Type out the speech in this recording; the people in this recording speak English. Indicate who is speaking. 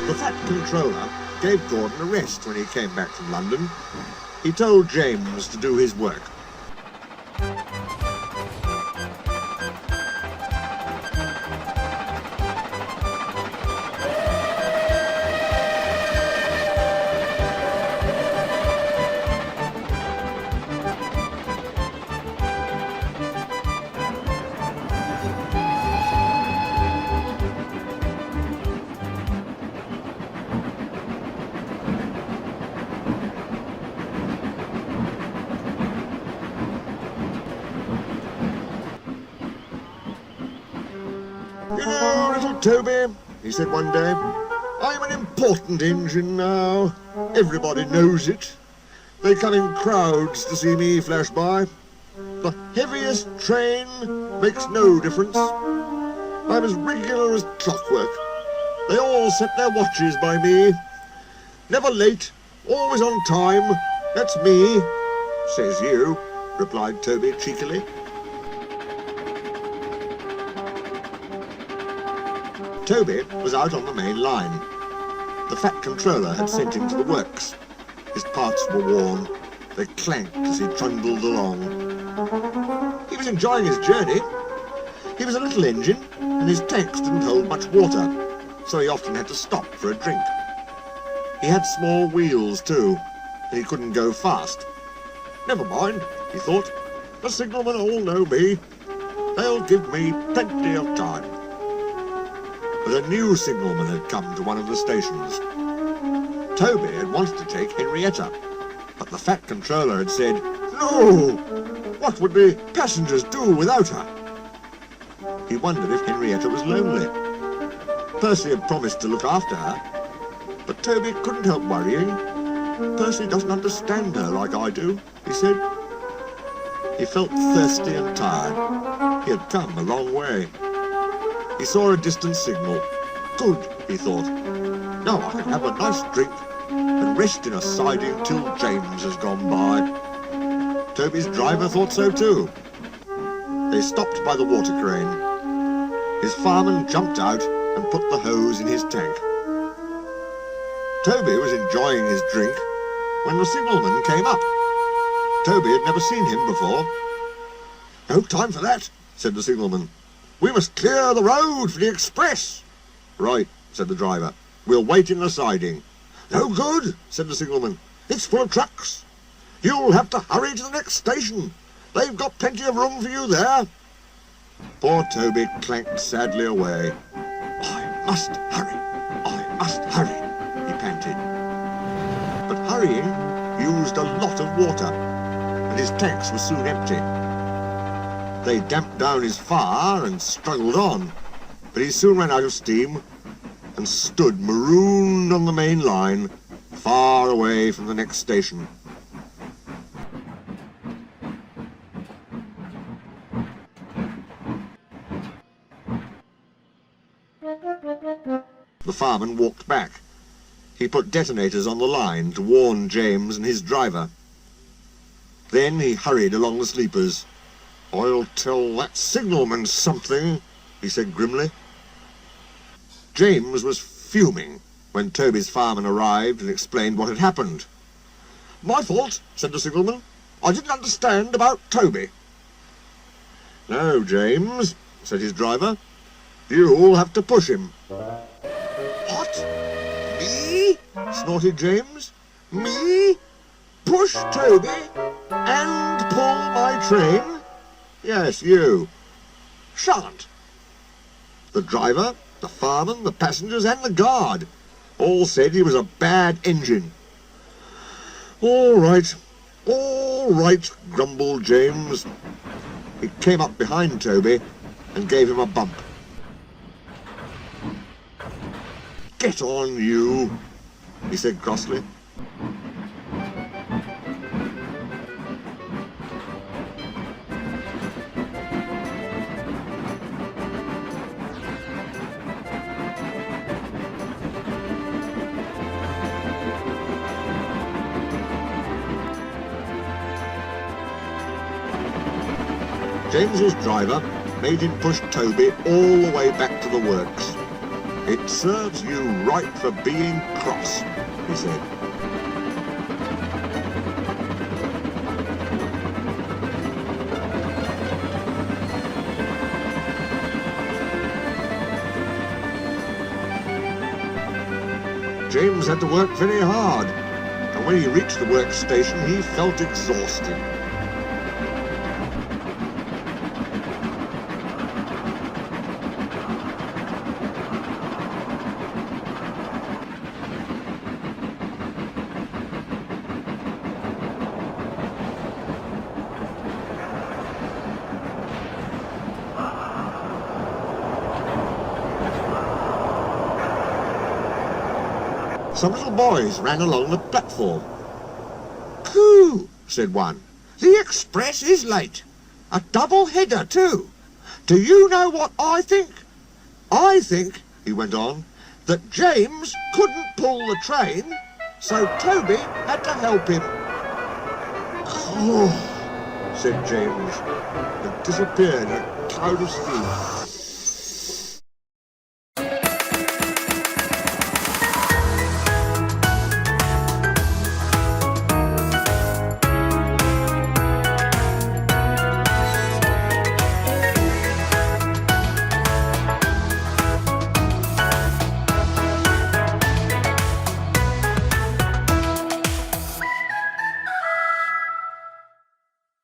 Speaker 1: The Fat Controller gave Gordon a rest when he came back from London. He told James to do his work. You know, little Toby, he said one day, I'm an important engine now. Everybody knows it. They come in crowds to see me flash by. The heaviest train makes no difference. I'm as regular as clockwork. They all set their watches by me. Never late, always on time. That's me. Says you, replied Toby cheekily. Toby was out on the main line. The Fat Controller had sent him to the works. His parts were worn. They clanked as he trundled along. He was enjoying his journey. He was a little engine, and his tanks didn't hold much water, so he often had to stop for a drink. He had small wheels too, and he couldn't go fast. Never mind, he thought. The signalmen all know me. They'll give me plenty of time. But a new signalman had come to one of the stations. Toby had wanted to take Henrietta, but the Fat Controller had said, "No! What would the passengers do without her?" He wondered if Henrietta was lonely. Percy had promised to look after her, but Toby couldn't help worrying. "Percy doesn't understand her like I do," he said. He felt thirsty and tired. He had come a long way. He saw a distant signal. Good, he thought. Now I can have a nice drink and rest in a siding till James has gone by. Toby's driver thought so too. They stopped by the water crane. His fireman jumped out and put the hose in his tank. Toby was enjoying his drink when the signalman came up. Toby had never seen him before. "No time for that," said the signalman. "We must clear the road for the express." "Right," said the driver. "We'll wait in the siding." "No good," said the signalman. "It's full of trucks. You'll have to hurry to the next station. They've got plenty of room for you there." Poor Toby clanked sadly away. "I must hurry, I must hurry," he panted. But hurrying used a lot of water, and his tanks were soon empty. They damped down his fire and struggled on, but he soon ran out of steam and stood marooned on the main line, far away from the next station. The fireman walked back. He put detonators on the line to warn James and his driver. Then he hurried along the sleepers. "I'll tell that signalman something," he said grimly. James was fuming when Toby's fireman arrived and explained what had happened. "My fault," said the signalman. "I didn't understand about Toby." "No, James," said his driver. "You'll have to push him." "What? Me?" snorted James. "Me? Push Toby and pull my train?" "Yes, you." "Shan't." The driver, the fireman, the passengers and the guard all said he was a bad engine. All right, grumbled James. He came up behind Toby and gave him a bump. "Get on, you," he said crossly. James's driver made him push Toby all the way back to the works. It serves you right for being cross, he said. James had to work very hard, and when he reached the workstation, he felt exhausted. Some little boys ran along the platform. "Coo," said one. "The express is late. A double-header, too. Do you know what I think? I think," he went on, "that James couldn't pull the train, so Toby had to help him." "Oh," said James, and disappeared in a cloud of steam.